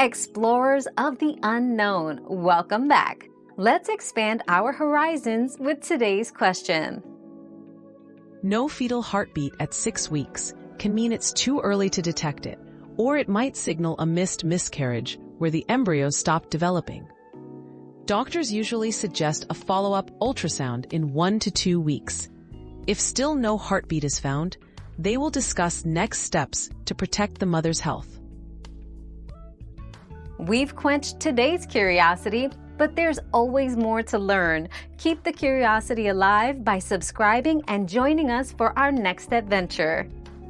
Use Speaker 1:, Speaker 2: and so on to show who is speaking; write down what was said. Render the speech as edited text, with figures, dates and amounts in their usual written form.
Speaker 1: Explorers of the unknown, welcome back. Let's expand our horizons with today's question.
Speaker 2: No fetal heartbeat at 6 weeks can mean it's too early to detect it, or it might signal a missed miscarriage where the embryos stop developing. Doctors usually suggest a follow-up ultrasound in 1 to 2 weeks. If still no heartbeat is found, they will discuss next steps to protect the mother's health.
Speaker 1: We've quenched today's curiosity, but there's always more to learn. Keep the curiosity alive by subscribing and joining us for our next adventure.